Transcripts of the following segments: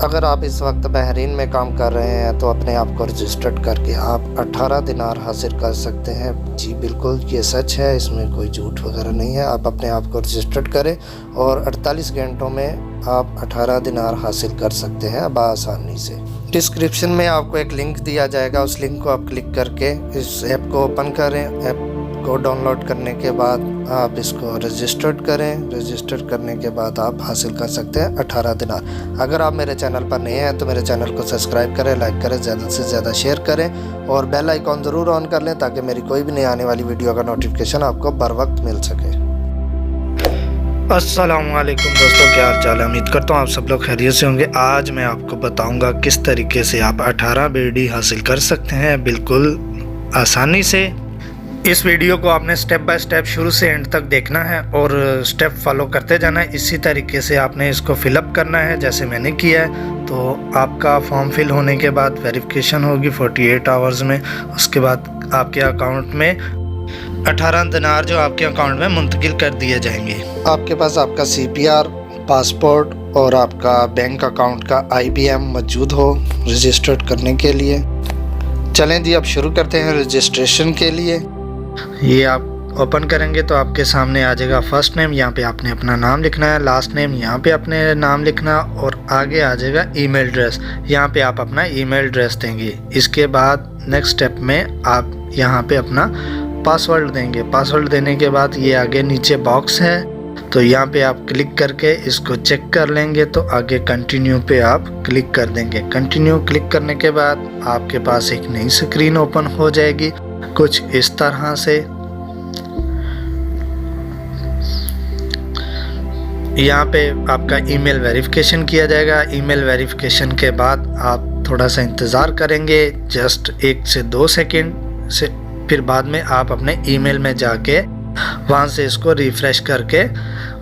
अगर आप इस वक्त बहरीन में काम कर रहे हैं तो अपने आप को रजिस्टर्ड करके आप 18 दिनार हासिल कर सकते हैं। जी बिल्कुल, ये सच है, इसमें कोई झूठ वगैरह नहीं है। आप अपने आप को रजिस्टर्ड करें और 48 घंटों में आप 18 दिनार हासिल कर सकते हैं आसानी से। डिस्क्रिप्शन में आपको एक लिंक दिया जाएगा, उस लिंक को आप क्लिक करके इस ऐप को ओपन करें। ऐप को डाउनलोड करने के बाद आप इसको रजिस्टर्ड करें। रजिस्टर करने के बाद आप हासिल कर सकते हैं 18 दिनार। अगर आप मेरे चैनल पर नए हैं तो मेरे चैनल को सब्सक्राइब करें, लाइक करें, ज़्यादा से ज़्यादा शेयर करें और बेल आइकॉन ज़रूर ऑन कर लें ताकि मेरी कोई भी नई आने वाली वीडियो का नोटिफिकेशन आपको बर वक्त मिल सके। अस्सलामुअलैकुम दोस्तों, क्या हाल चाल है? उम्मीद करता हूँ आप सब लोग खैरियत से होंगे। आज मैं आपको बताऊंगा किस तरीके से आप 18 बीडी हासिल कर सकते हैं बिल्कुल आसानी से। इस वीडियो को आपने स्टेप बाय स्टेप शुरू से एंड तक देखना है और स्टेप फॉलो करते जाना है। इसी तरीके से आपने इसको फिलअप करना है जैसे मैंने किया है। तो आपका फॉर्म फिल होने के बाद वेरिफिकेशन होगी 48 आवर्स में। उसके बाद आपके अकाउंट में 18 दिनार जो आपके अकाउंट में मुंतकिल कर दिए जाएंगे। आपके पास आपका CPR, पासपोर्ट और आपका बैंक अकाउंट का IBM मौजूद हो रजिस्टर्ड करने के लिए। चलें जी, अब शुरू करते हैं रजिस्ट्रेशन के लिए। ये आप ओपन करेंगे तो आपके सामने आ जाएगा फर्स्ट नेम, यहाँ पे आपने अपना नाम लिखना है। लास्ट नेम यहाँ पे अपने नाम लिखना और आगे आ जाएगा ईमेल एड्रेस, यहाँ पे आप अपना ईमेल एड्रेस देंगे। इसके बाद नेक्स्ट स्टेप में आप यहाँ पे अपना पासवर्ड देंगे। पासवर्ड देने के बाद ये आगे नीचे बॉक्स है तो यहाँ पे आप क्लिक करके इसको चेक कर लेंगे तो आगे कंटिन्यू पे आप क्लिक कर देंगे। कंटिन्यू क्लिक करने के बाद आपके पास एक नई स्क्रीन ओपन हो जाएगी कुछ इस तरह से। यहाँ पे आपका ईमेल वेरिफिकेशन किया जाएगा। ईमेल वेरिफिकेशन के बाद आप थोड़ा सा इंतज़ार करेंगे, जस्ट 1 से 2 सेकंड से। फिर बाद में आप अपने ईमेल में जाके वहाँ से इसको रिफ़्रेश करके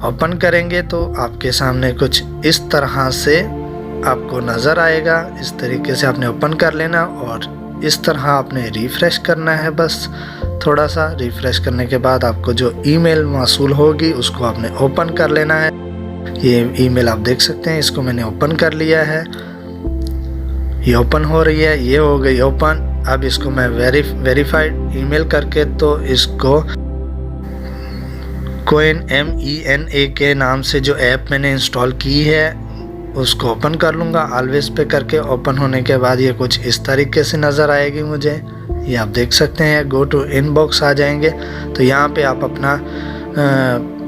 ओपन करेंगे तो आपके सामने कुछ इस तरह से आपको नज़र आएगा। इस तरीके से आपने ओपन कर लेना और इस तरह आपने रिफ़्रेश करना है। बस थोड़ा सा रिफ़्रेश करने के बाद आपको जो ईमेल मौसूल होगी उसको आपने ओपन कर लेना है। ये ईमेल आप देख सकते हैं, इसको मैंने ओपन कर लिया है। ये ओपन हो रही है, ये हो गई ओपन। अब इसको मैं वेरीफाइड ईमेल करके तो इसको कोइन MENA के नाम से जो ऐप मैंने इंस्टॉल की है उसको ओपन कर लूँगा। ऑलवेज पे करके ओपन होने के बाद ये कुछ इस तरीके से नज़र आएगी मुझे। ये आप देख सकते हैं, गो टू इनबॉक्स आ जाएंगे तो यहाँ पे आप अपना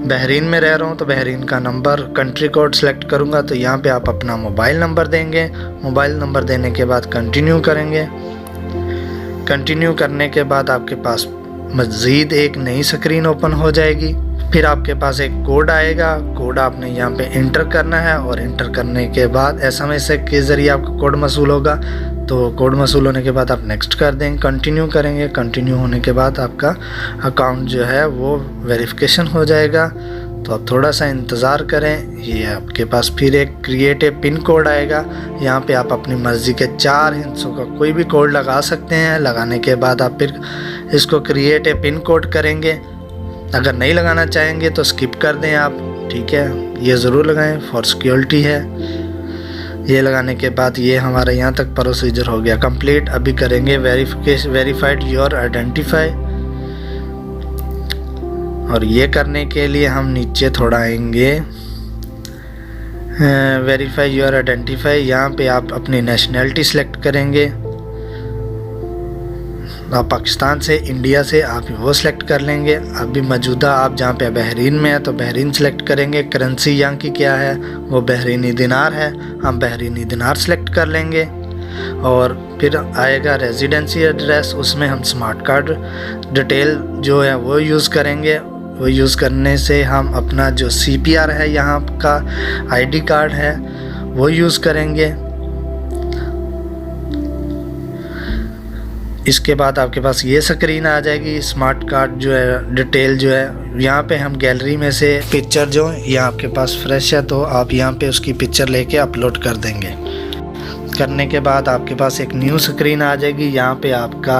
बहरीन में रह रहा हूँ तो बहरीन का नंबर, कंट्री कोड सेलेक्ट करूँगा तो यहाँ पे आप अपना मोबाइल नंबर देंगे। मोबाइल नंबर देने के बाद कंटिन्यू करेंगे। कंटिन्यू करने के बाद आपके पास मज़ीद एक नई स्क्रीन ओपन हो जाएगी। फिर आपके पास एक कोड आएगा, कोड आपने यहाँ पे इंटर करना है और इंटर करने के बाद SMS के ज़रिए आपका कोड मसूल होगा। तो कोड मसूल होने के बाद आप नेक्स्ट कर देंगे, कंटिन्यू करेंगे। कंटिन्यू होने के बाद आपका अकाउंट जो है वो वेरिफिकेशन हो जाएगा। तो आप थोड़ा सा इंतज़ार करें। ये आपके पास फिर एक क्रिएट ए पिन कोड आएगा। यहाँ पे आप अपनी मर्ज़ी के 4 हिस्सों का कोई भी कोड लगा सकते हैं। लगाने के बाद आप फिर इसको क्रिएट ए पिन कोड करेंगे। अगर नहीं लगाना चाहेंगे तो स्किप कर दें आप, ठीक है। ये ज़रूर लगाएं, फॉर सिक्योरिटी है। ये लगाने के बाद ये हमारा यहाँ तक प्रोसीजर हो गया कंप्लीट। अभी करेंगे वेरीफाइड योर आइडेंटिफाई और ये करने के लिए हम नीचे थोड़ा आएंगे। वेरीफाई योर आइडेंटिफाई, यहाँ पे आप अपनी नेशनैलिटी सेलेक्ट करेंगे। आप पाकिस्तान से, इंडिया से आप वो सिलेक्ट कर लेंगे। अभी मौजूदा आप जहाँ पे बहरीन में है तो बहरीन सेलेक्ट करेंगे। करेंसी यहाँ की क्या है, वो बहरीनी दिनार है, हम बहरीनी दिनार सेलेक्ट कर लेंगे। और फिर आएगा रेजिडेंसी एड्रेस, उसमें हम स्मार्ट कार्ड डिटेल जो है वो यूज़ करेंगे। वो यूज़ करने से हम अपना जो CPR है, यहाँ का ID कार्ड है, वो यूज़ करेंगे। इसके बाद आपके पास ये स्क्रीन आ जाएगी। स्मार्ट कार्ड जो है डिटेल जो है, यहाँ पे हम गैलरी में से पिक्चर जो ये आपके पास फ्रेश है तो आप यहाँ पे उसकी पिक्चर लेके अपलोड कर देंगे। करने के बाद आपके पास एक न्यू स्क्रीन आ जाएगी। यहाँ पे आपका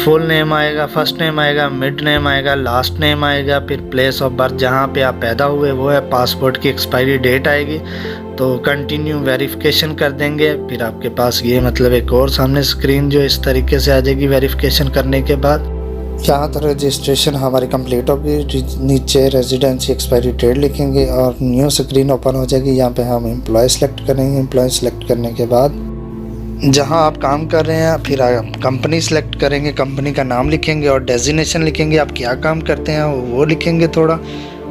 फुल नेम आएगा, फर्स्ट नेम आएगा, मिड नेम आएगा, लास्ट नेम आएगा, फिर प्लेस ऑफ बर्थ जहाँ पे आप पैदा हुए वो है, पासपोर्ट की एक्सपायरी डेट आएगी, तो कंटिन्यू वेरिफिकेशन कर देंगे। फिर आपके पास ये मतलब एक और सामने स्क्रीन जो इस तरीके से आ जाएगी वेरिफिकेशन करने के बाद। यहाँ तक रजिस्ट्रेशन हमारी कंप्लीट होगी। नीचे रेजिडेंसी एक्सपायरी डेट लिखेंगे और न्यू स्क्रीन ओपन हो जाएगी। यहाँ पे हम एम्प्लॉय सेलेक्ट करेंगे। एम्प्लॉय सेलेक्ट करने के बाद जहाँ आप काम कर रहे हैं फिर आप कंपनी सेलेक्ट करेंगे, कंपनी का नाम लिखेंगे और डेजिग्नेशन लिखेंगे, आप क्या काम करते हैं वो लिखेंगे थोड़ा।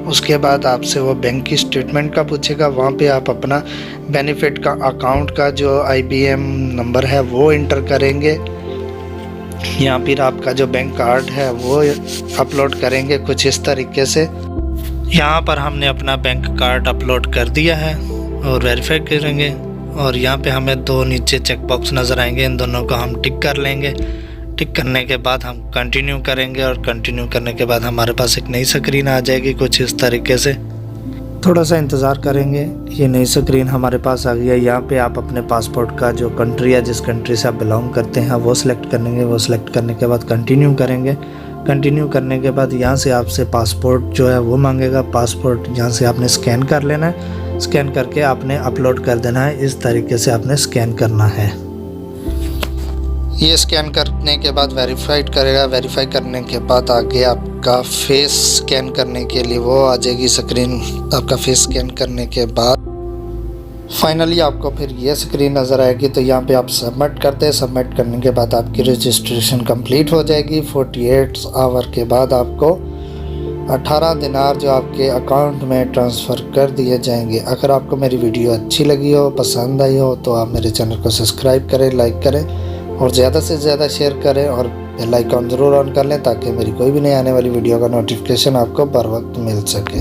उसके बाद आपसे वो बैंक की स्टेटमेंट का पूछेगा, वहाँ पे आप अपना बेनिफिट का अकाउंट का जो IBM नंबर है वो इंटर करेंगे। यहाँ फिर आपका जो बैंक कार्ड है वो अपलोड करेंगे कुछ इस तरीके से। यहाँ पर हमने अपना बैंक कार्ड अपलोड कर दिया है और वेरीफाई करेंगे और यहाँ पे हमें दो नीचे चेक बॉक्स नज़र आएंगे, इन दोनों को हम टिक कर लेंगे। टिक करने के बाद हम कंटिन्यू करेंगे और कंटिन्यू करने के बाद हमारे पास एक नई स्क्रीन आ जाएगी कुछ इस तरीके से। थोड़ा सा इंतज़ार करेंगे, ये नई स्क्रीन हमारे पास आ गई है। यहाँ पे आप अपने पासपोर्ट का जो कंट्री है, जिस कंट्री से आप बिलोंग करते हैं वो सिलेक्ट करेंगे। वो सिलेक्ट करने के बाद कंटिन्यू करेंगे। कंटिन्यू करने के बाद यहाँ से आपसे पासपोर्ट जो है वो मांगेगा। पासपोर्ट यहाँ से आपने स्कैन कर लेना है। स्कैन करके आपने अपलोड कर देना है। इस तरीके से आपने स्कैन करना है। ये स्कैन करने के बाद वेरीफाइड करेगा। वेरीफाई करने के बाद आगे आपका फेस स्कैन करने के लिए वो आ जाएगी स्क्रीन। आपका फेस स्कैन करने के बाद फाइनली आपको फिर ये स्क्रीन नज़र आएगी। तो यहाँ पे आप सबमिट करते हैं। सबमिट करने के बाद आपकी रजिस्ट्रेशन कंप्लीट हो जाएगी। 48 आवर के बाद आपको 18 दिनार जो आपके अकाउंट में ट्रांसफ़र कर दिए जाएंगे। अगर आपको मेरी वीडियो अच्छी लगी हो, पसंद आई हो तो आप मेरे चैनल को सब्सक्राइब करें, लाइक करें और ज़्यादा से ज़्यादा शेयर करें और बेल आइकॉन ज़रूर ऑन कर लें ताकि मेरी कोई भी नई आने वाली वीडियो का नोटिफिकेशन आपको बर वक्त मिल सके।